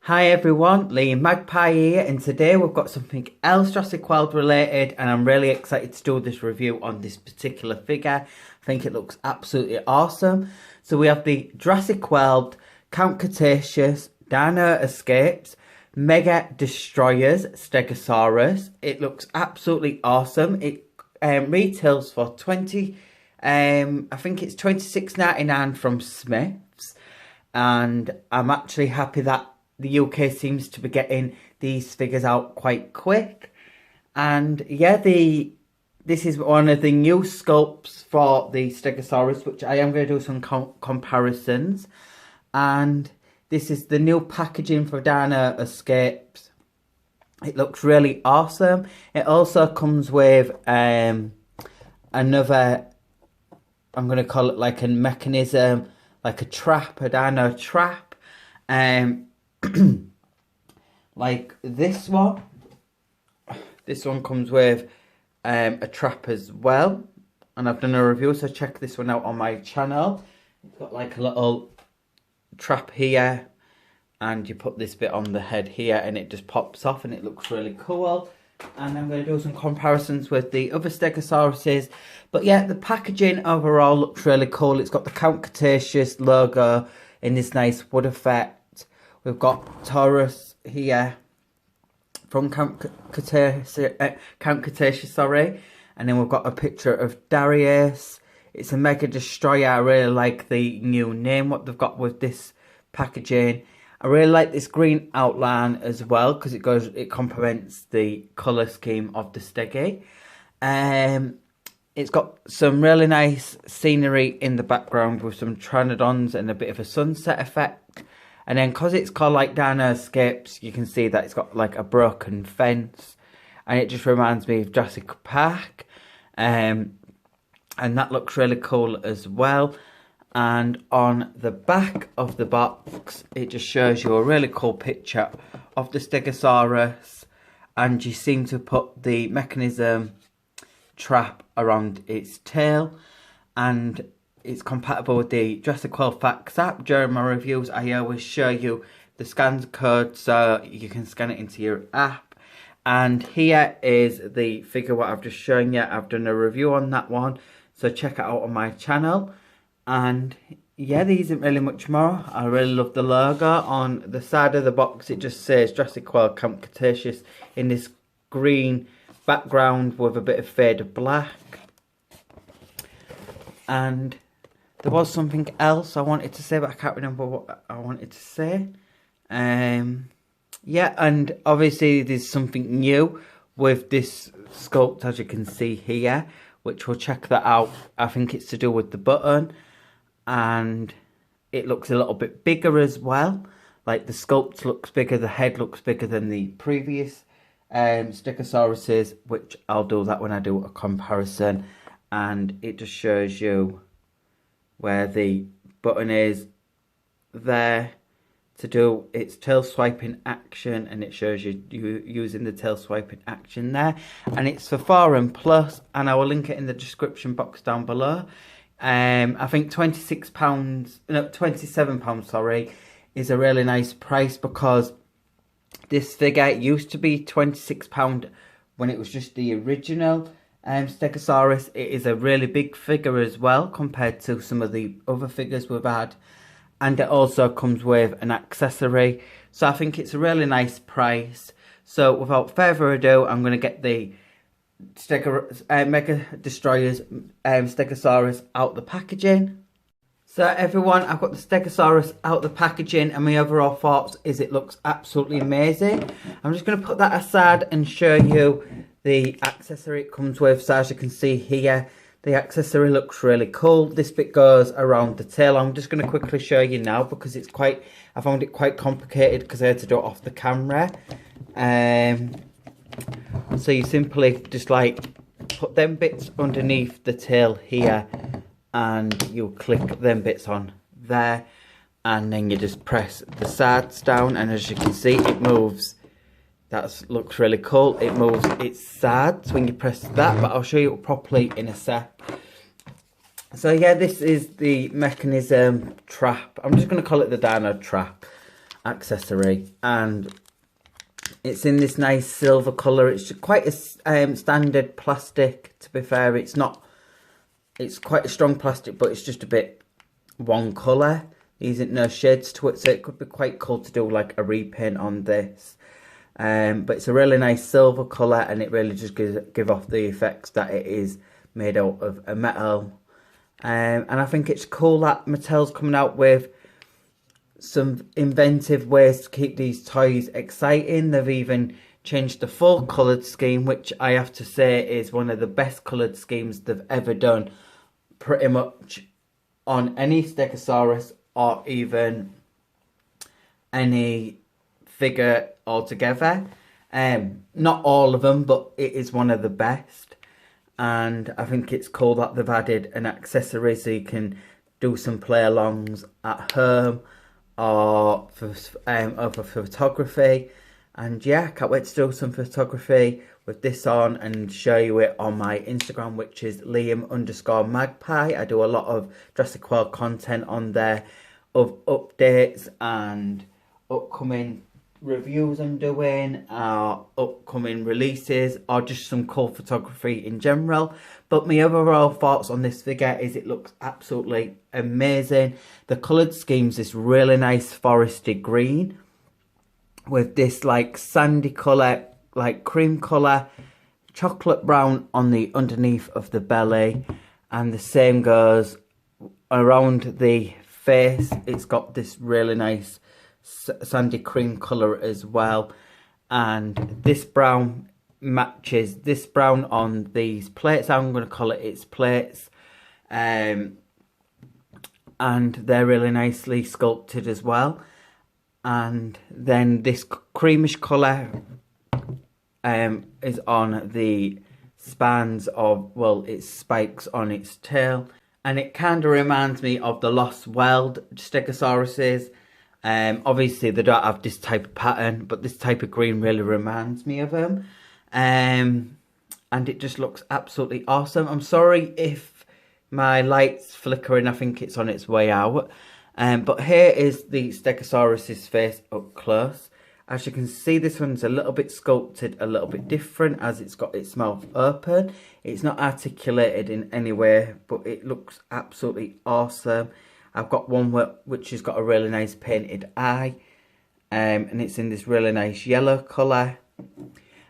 Hi everyone, Lee Magpie here, and today we've got something else Jurassic World related, and I'm really excited to do this review on this particular figure. I think it looks absolutely awesome. So we have the Jurassic World Count Cretaceous Dino Escapes Mega Destroyers Stegosaurus. It looks absolutely awesome. It retails for I think it's $26.99 from Smyths, and I'm actually happy that the UK seems to be getting these figures out quite quick. And yeah, this is one of the new sculpts for the Stegosaurus, which I am going to do some comparisons. And this is the new packaging for Dino Escapes. It looks really awesome. It also comes with another, I'm going to call it like a mechanism, like a trap, a dino trap. Like this one. This one comes with a trap as well, and I've done a review, so check this one out on my channel. It's got like a little trap here, and you put this bit on the head here and it just pops off, and it looks really cool. And I'm going to do some comparisons with the other Stegosauruses. But yeah, the packaging overall looks really cool. It's got the Count Cretaceous logo in this nice wood effect. We've got Taurus here from Count Cretaceous, sorry. And then we've got a picture of Darius. It's a Mega Destroyer. I really like the new name, what they've got with this packaging. I really like this green outline as well, because it complements the colour scheme of the Steggy. It's got some really nice scenery in the background with some Pteranodons and a bit of a sunset effect. And then because it's called like Dino Escapes, you can see that it's got like a broken fence. And it just reminds me of Jurassic Park. And that looks really cool as well. And on the back of the box, it just shows you a really cool picture of the Stegosaurus. And you seem to put the mechanism trap around its tail. And it's compatible with the Jurassic World Facts app. During my reviews, I always show you the scan code so you can scan it into your app. And here is the figure what I've just shown you. I've done a review on that one, so check it out on my channel. And yeah, there isn't really much more. I really love the logo. On the side of the box, it just says Jurassic World Camp Cretaceous in this green background with a bit of faded black. And there was something else I wanted to say, but I can't remember what I wanted to say. Yeah, and obviously there's something new with this sculpt, as you can see here, which we'll check that out. I think it's to do with the button, and it looks a little bit bigger as well. Like the sculpt looks bigger, the head looks bigger than the previous Stegosauruses, which I'll do that when I do a comparison. And it just shows you where the button is there to do its tail swiping action, and it shows you using the tail swiping action there. And it's for 4 plus, and I will link it in the description box down below. I think £27, sorry, is a really nice price, because this figure used to be £26 when it was just the original Stegosaurus. It is a really big figure as well compared to some of the other figures we've had, and it also comes with an accessory, so I think it's a really nice price. So without further ado, I'm going to get the Mega Destroyers Stegosaurus out the packaging. So everyone, I've got the Stegosaurus out the packaging, and my overall thoughts is it looks absolutely amazing. I'm just going to put that aside and show you the accessory it comes with. So as you can see here, the accessory looks really cool. This bit goes around the tail. I'm just going to quickly show you now, because it's I found it quite complicated because I had to do it off the camera. So you simply just like put them bits underneath the tail here, and you click them bits on there, and then you just press the sides down, and as you can see, it moves. That looks really cool. It moves its sides when you press that, but I'll show you properly in a sec. So yeah, this is the mechanism trap. I'm just going to call it the Dino trap. Accessory, and it's in this nice silver colour. It's quite a standard plastic, to be fair. It's quite a strong plastic, but it's just a bit one colour. There isn't no shades to it, so it could be quite cool to do like a repaint on this. But it's a really nice silver colour, and it really just give off the effects that it is made out of a metal. And I think it's cool that Mattel's coming out with some inventive ways to keep these toys exciting. They've even changed the full coloured scheme, which I have to say is one of the best coloured schemes they've ever done, pretty much on any Stegosaurus or even any figure altogether. Not all of them, but it is one of the best. And I think it's cool that they've added an accessory so you can do some play-alongs at home or for photography. And yeah, I can't wait to do some photography with this on and show you it on my Instagram, which is Liam_Magpie. I do a lot of Jurassic World content on there of updates and upcoming reviews I'm doing, upcoming releases, or just some cool photography in general. But my overall thoughts on this figure is it looks absolutely amazing. The coloured scheme's this really nice foresty green with this like sandy colour, like cream colour, chocolate brown on the underneath of the belly, and the same goes around the face. It's got this really nice sandy cream colour as well, and this brown matches this brown on these plates. I'm going to call it its plates, and they're really nicely sculpted as well. And then this creamish colour is on the spans of, well, its spikes on its tail, and it kind of reminds me of the Lost World Stegosauruses. Obviously they don't have this type of pattern, but this type of green really reminds me of them. And it just looks absolutely awesome. I'm sorry if my light's flickering, I think it's on its way out. But here is the Stegosaurus's face up close. As you can see, this one's a little bit sculpted, a little bit different, as it's got its mouth open. It's not articulated in any way, but it looks absolutely awesome. I've got one which has got a really nice painted eye, and it's in this really nice yellow colour.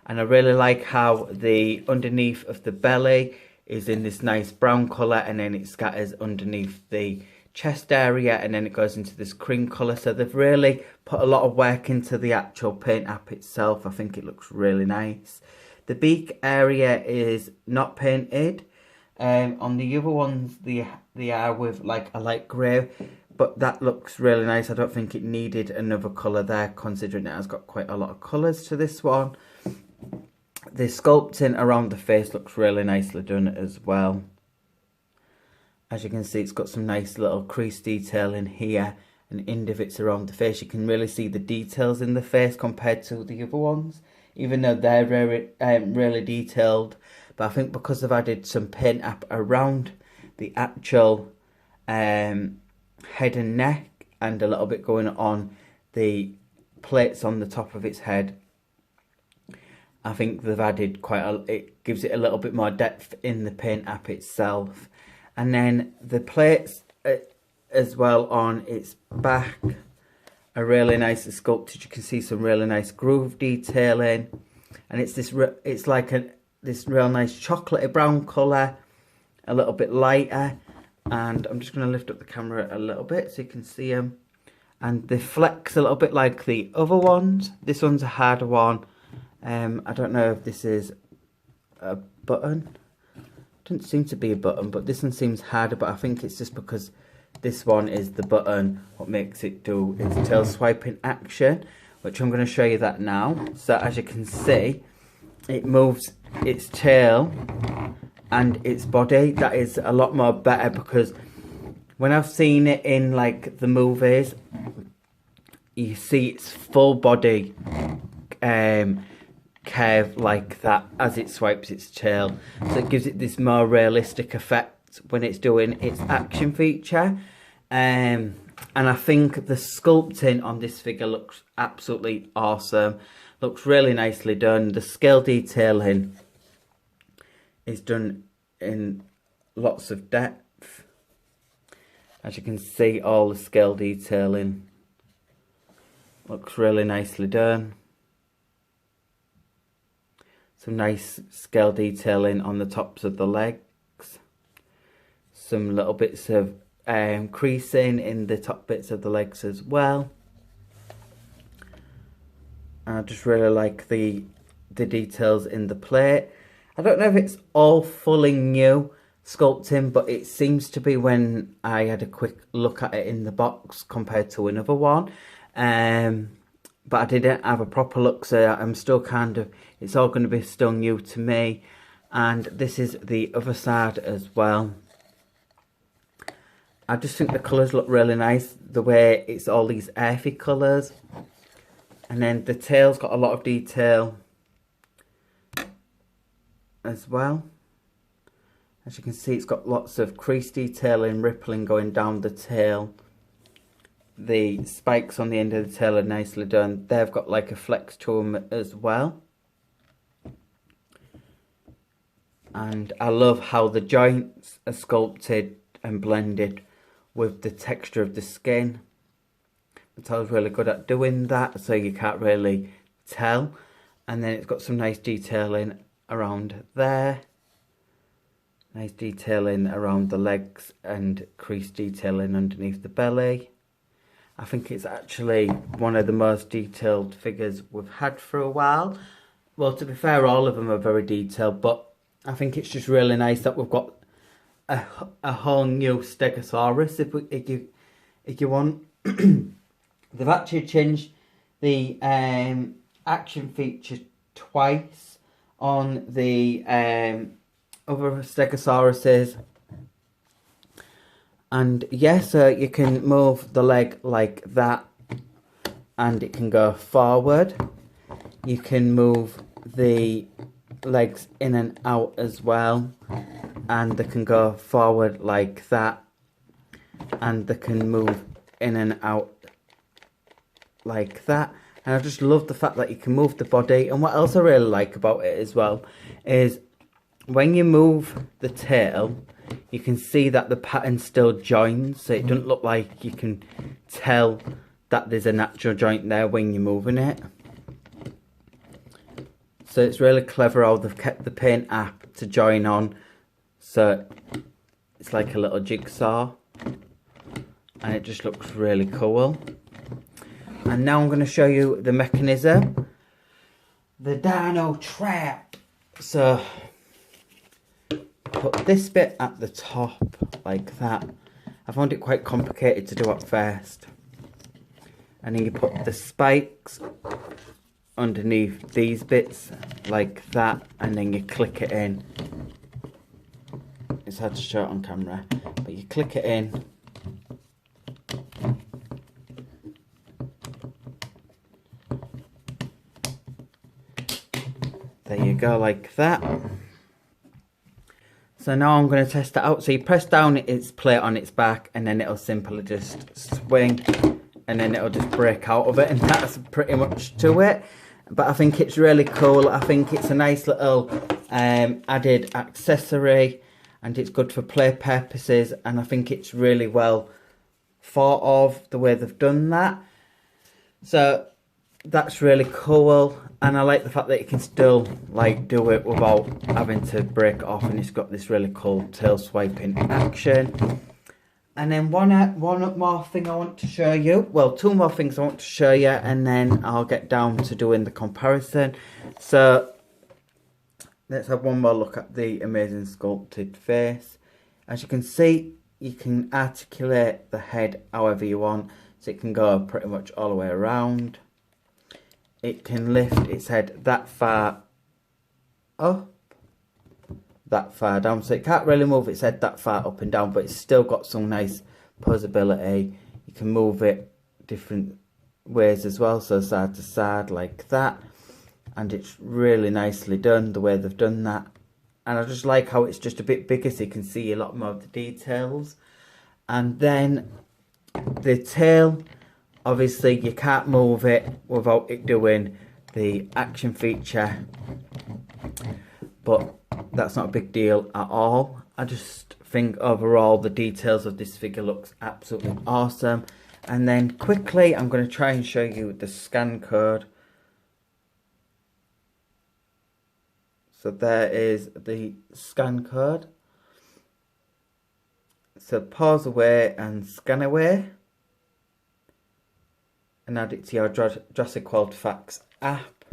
And I really like how the underneath of the belly is in this nice brown colour, and then it scatters underneath the chest area, and then it goes into this cream colour. So they've really put a lot of work into the actual paint app itself. I think it looks really nice. The beak area is not painted. On the other ones, they are with like a light grey, but that looks really nice. I don't think it needed another colour there, considering it has got quite a lot of colours to this one. The sculpting around the face looks really nicely done as well. As you can see, it's got some nice little crease detail in here and indivits around the face. You can really see the details in the face compared to the other ones, even though they're really detailed. But I think because I've added some paint app around the actual head and neck, and a little bit going on the plates on the top of its head, I think they've added it gives it a little bit more depth in the paint app itself. And then the plates as well on its back are really nicely sculpted. You can see some really nice groove detailing, and it's this real nice chocolatey brown colour, a little bit lighter. And I'm just going to lift up the camera a little bit so you can see them. And they flex a little bit like the other ones. This one's a harder one. I don't know if this is a button. Doesn't seem to be a button, but this one seems harder. But I think it's just because this one is the button what makes it do its tail swiping action, which I'm going to show you that now. So as you can see, it moves its tail and its body. That is a lot more better, because when I've seen it in like the movies, you see its full body curve like that as it swipes its tail. So it gives it this more realistic effect when it's doing its action feature. And And I think the sculpting on this figure looks absolutely awesome. Looks really nicely done. The scale detailing is done in lots of depth. As you can see, all the scale detailing looks really nicely done. Some nice scale detailing on the tops of the legs. Some little bits of creasing in the top bits of the legs as well. I just really like the details in the plate. I don't know if it's all fully new sculpting, but it seems to be when I had a quick look at it in the box compared to another one. But I didn't have a proper look, so I'm still kind of, it's all going to be still new to me. And this is the other side as well. I just think the colours look really nice, the way it's all these earthy colours. And then the tail's got a lot of detail as well. As you can see, it's got lots of crease detailing, rippling going down the tail. The spikes on the end of the tail are nicely done. They've got like a flex to them as well. And I love how the joints are sculpted and blended with the texture of the skin. Mattel's really good at doing that, so you can't really tell. And then it's got some nice detailing around there. Nice detailing around the legs and crease detailing underneath the belly. I think it's actually one of the most detailed figures we've had for a while. Well, to be fair, all of them are very detailed, but I think it's just really nice that we've got a whole new Stegosaurus, if you want. They've actually changed the action feature twice on the other Stegosauruses. And yes, you can move the leg like that and it can go forward. You can move the legs in and out as well, and they can go forward like that, and they can move in and out like that. And I just love the fact that you can move the body. And what else I really like about it as well is when you move the tail, you can see that the pattern still joins, so it doesn't look like you can tell that there's a natural joint there when you're moving it. So it's really clever how they've kept the paint app to join on, so it's like a little jigsaw, and it just looks really cool. And now I'm going to show you the mechanism, the Dino trap. So put this bit at the top like that. I found it quite complicated to do at first. And then you put the spikes underneath these bits like that, and then you click it in. It's hard to show it on camera, but you click it in. There you go, like that. So now I'm going to test it out. So you press down its plate on its back, and then it'll simply just swing, and then it'll just break out of it, and that's pretty much to it. But I think it's really cool. I think it's a nice little added accessory, and it's good for play purposes, and I think it's really well thought of the way they've done that. So that's really cool, and I like the fact that you can still like do it without having to break it off, and it's got this really cool tail swiping action. And then one more thing I want to show you. Well, two more things I want to show you, and then I'll get down to doing the comparison. So let's have one more look at the amazing sculpted face. As you can see, you can articulate the head however you want. So it can go pretty much all the way around. It can lift its head that far up, that far down, so it can't really move its head that far up and down, but it's still got some nice posability. You can move it different ways as well, so side to side like that, and it's really nicely done the way they've done that. And I just like how it's just a bit bigger, so you can see a lot more of the details. And then The tail, obviously you can't move it without it doing the action feature, but that's not a big deal at all. I just think overall the details of this figure looks absolutely awesome. And then quickly I'm going to try and show you the scan code. So there is the scan code. So pause away and scan away. And add it to your Jurassic World Facts app.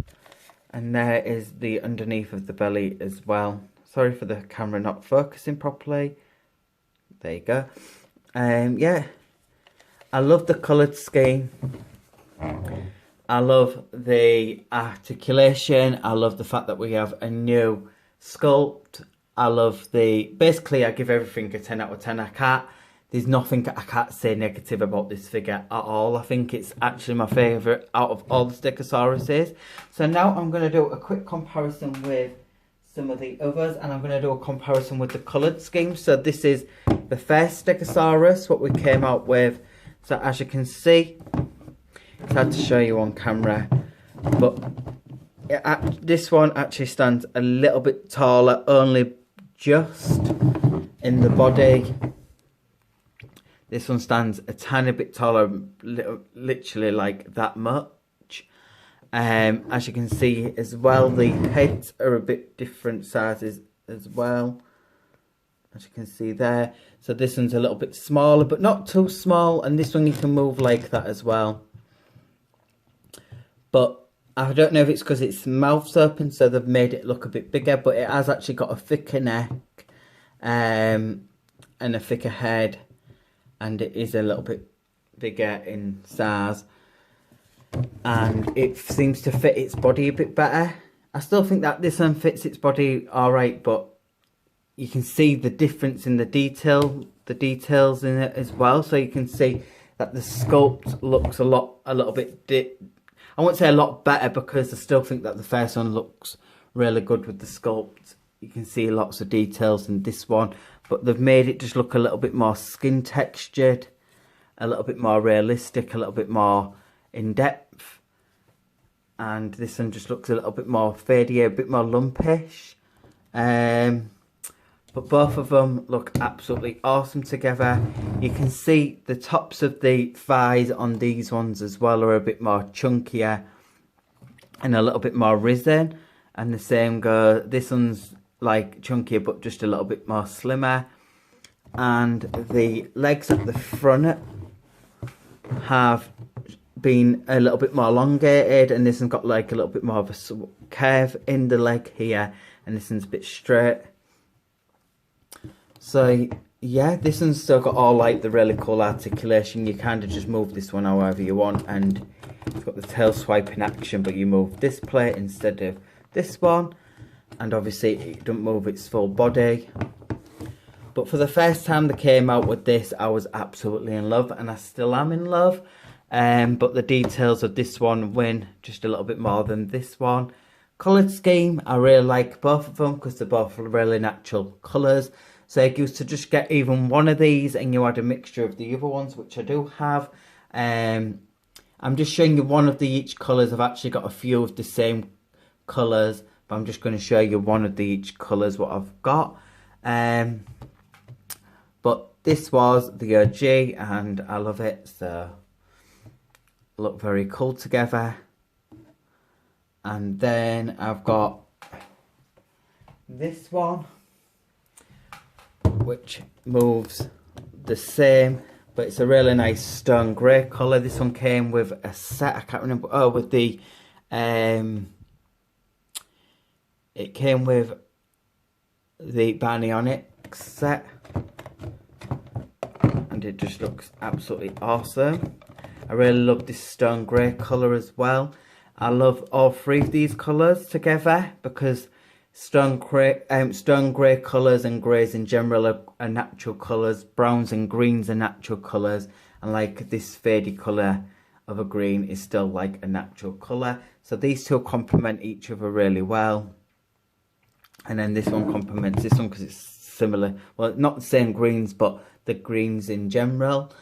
And there is the underneath of the belly as well. Sorry for the camera not focusing properly. There you go. Yeah. I love the coloured scheme. I love the articulation. I love the fact that we have a new sculpt. I love basically I give everything a 10 out of 10. There's nothing I can't say negative about this figure at all. I think it's actually my favourite out of all the Stegosauruses. So now I'm going to do a quick comparison with some of the others, and I'm going to do a comparison with the coloured scheme. So this is the first Stegosaurus, what we came out with. So as you can see, it's hard to show you on camera, but this one actually stands a little bit taller, only just in the body. This one stands a tiny bit taller, literally like that much. As you can see as well, the heads are a bit different sizes as well, as you can see there. So this one's a little bit smaller, but not too small, and this one you can move like that as well. But I don't know if it's because its mouth's open, so they've made it look a bit bigger, but it has actually got a thicker neck and a thicker head, and it is a little bit bigger in size, and it seems to fit its body a bit better. I still think that this one fits its body alright, but you can see the difference in the details in it as well. So you can see that the sculpt looks a little bit I won't say a lot better, because I still think that the first one looks really good with the sculpt. You can see lots of details in this one, but they've made it just look a little bit more skin textured, a little bit more realistic, a little bit more in depth. And this one just looks a little bit more fadey, a bit more lumpish. But both of them look absolutely awesome together. You can see the tops of the thighs on these ones as well are a bit more chunkier and a little bit more risen. And the same goes, this one's like chunkier but just a little bit more slimmer. And the legs at the front have been a little bit more elongated, and this one's got like a little bit more of a curve in the leg here, and this one's a bit straight. So yeah, this one's still got all like the really cool articulation. You kind of just move this one however you want, and it's got the tail swiping action, but you move this plate instead of this one, and obviously it don't move its full body. But for the first time they came out with this, I was absolutely in love, and I still am in love. But the details of this one win just a little bit more than this one. Coloured scheme, I really like both of them because they're both really natural colours. So if you was to just get even one of these and you had a mixture of the other ones, which I do have. I'm just showing you one of the each colours. I've actually got a few of the same colours, but I'm just going to show you one of the each colours what I've got. But this was the OG and I love it, so look very cool together. And then I've got this one, which moves the same, but it's a really nice stone grey colour. This one came with a set, I can't remember, oh, with the, it came with the Bionic set, and it just looks absolutely awesome. I really love this stone grey colour as well. I love all three of these colours together because stone grey colours and greys in general are natural colours. Browns and greens are natural colours, and like this fadey colour of a green is still like a natural colour. So these two complement each other really well. And then this one complements this one because it's similar. Well, not the same greens, but the greens in general.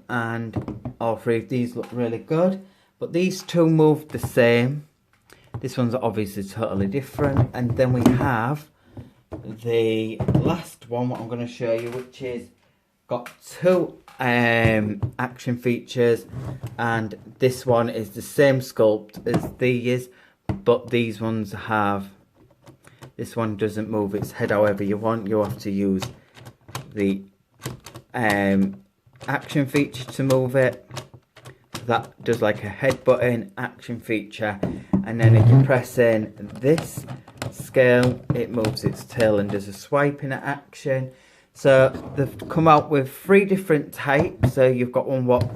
And all three of these look really good. But these two move the same. This one's obviously totally different. And then we have the last one, what I'm going to show you, which is got two action features. And this one is the same sculpt as these, but these ones have, this one doesn't move its head however you want. You have to use the action feature to move it. That does like a head button action feature, and then if you press in this scale, it moves its tail and does a swiping action. So they've come out with 3 different types. So you've got one what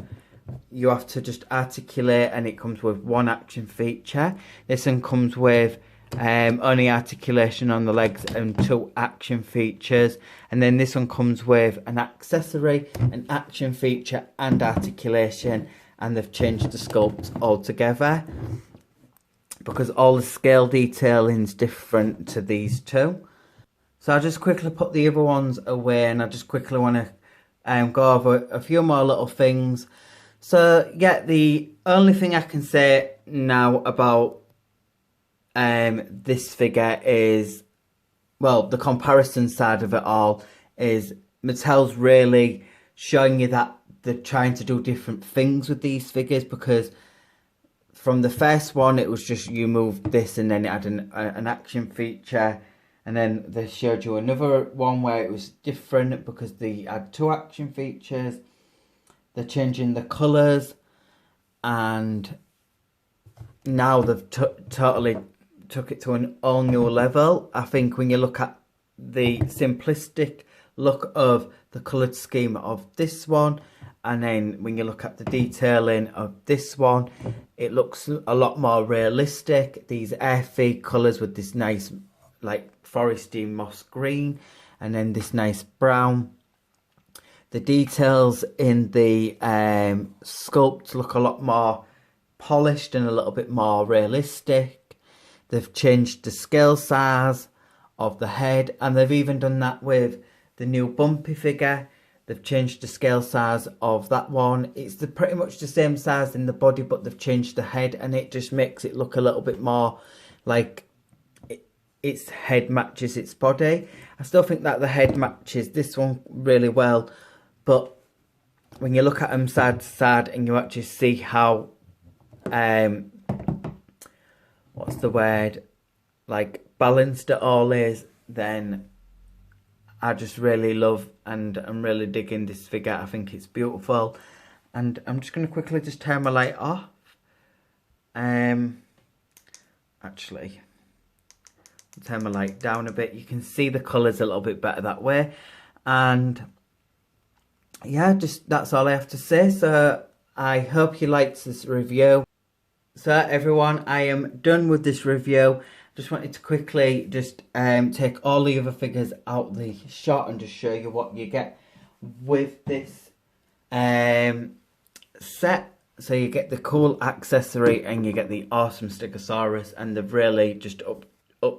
you have to just articulate, and it comes with 1 action feature. This one comes with only articulation on the legs and 2 action features. And then this one comes with an accessory, an action feature and articulation. And they've changed the sculpt altogether because all the scale detailing is different to these two. So I'll just quickly put the other ones away, and I just quickly want to go over a few more little things. So yeah, the only thing I can say now about this figure is, well, the comparison side of it all is Mattel's really showing you that they're trying to do different things with these figures, because from the first one it was just you moved this and then it had an action feature, and then they showed you another one where it was different because they had 2 action features. They're changing the colours, and now they've totally took it to an all new level. I think when you look at the simplistic look of the coloured scheme of this one, and then when you look at the detailing of this one, it looks a lot more realistic. These earthy colours with this nice like foresty moss green, and then this nice brown. The details in the sculpt look a lot more polished and a little bit more realistic. They've changed the scale size of the head, and they've even done that with the new Bumpy figure. They've changed the scale size of that one. It's pretty much the same size in the body, but they've changed the head, and it just makes it look a little bit more like its head matches its body. I still think that the head matches this one really well, but when you look at them side to side and you actually see how, what's the word, like balanced it all is, then I just really love and I'm really digging this figure. I think it's beautiful. And I'm just going to quickly just turn my light off. Actually, turn my light down a bit. You can see the colours a little bit better that way. And yeah, just that's all I have to say. So I hope you liked this review. So everyone, I am done with this review. Just wanted to quickly just take all the other figures out the shot and just show you what you get with this set. So you get the cool accessory and you get the awesome Stegosaurus, and they've really just up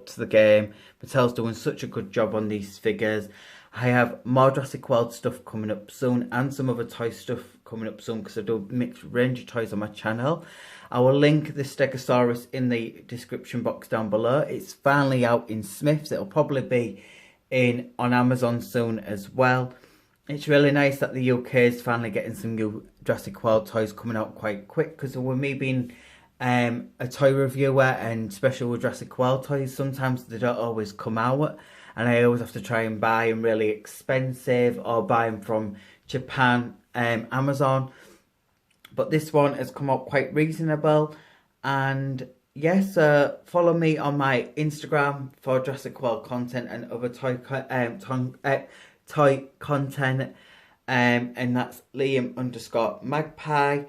to the game. Mattel's doing such a good job on these figures. I have more Jurassic World stuff coming up soon and some other toy stuff coming up soon because I do a mixed range of toys on my channel. I will link the Stegosaurus in the description box down below. It's finally out in Smyths. It'll probably be on Amazon soon as well. It's really nice that the UK is finally getting some new Jurassic World toys coming out quite quick, because with me being a toy reviewer and special with Jurassic World toys, sometimes they don't always come out, and I always have to try and buy them really expensive or buy them from Japan, Amazon. But this one has come out quite reasonable. And yes, follow me on my Instagram for Jurassic World content and other toy content. And that's Liam_Magpie.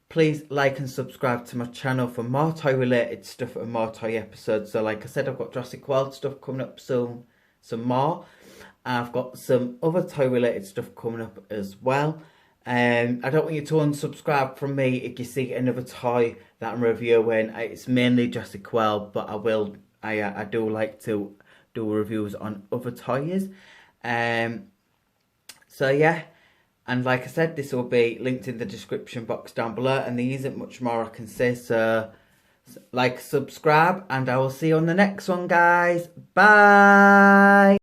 Please like and subscribe to my channel for more toy related stuff and more toy episodes. So like I said, I've got Jurassic World stuff coming up soon, some more. I've got some other toy related stuff coming up as well. I don't want you to unsubscribe from me if you see another toy that I'm reviewing. It's mainly Jurassic World, but I do like to do reviews on other toys. So yeah, And like I said, this will be linked in the description box down below, and there isn't much more I can say, so like, subscribe, and I will see you on the next one, guys. Bye!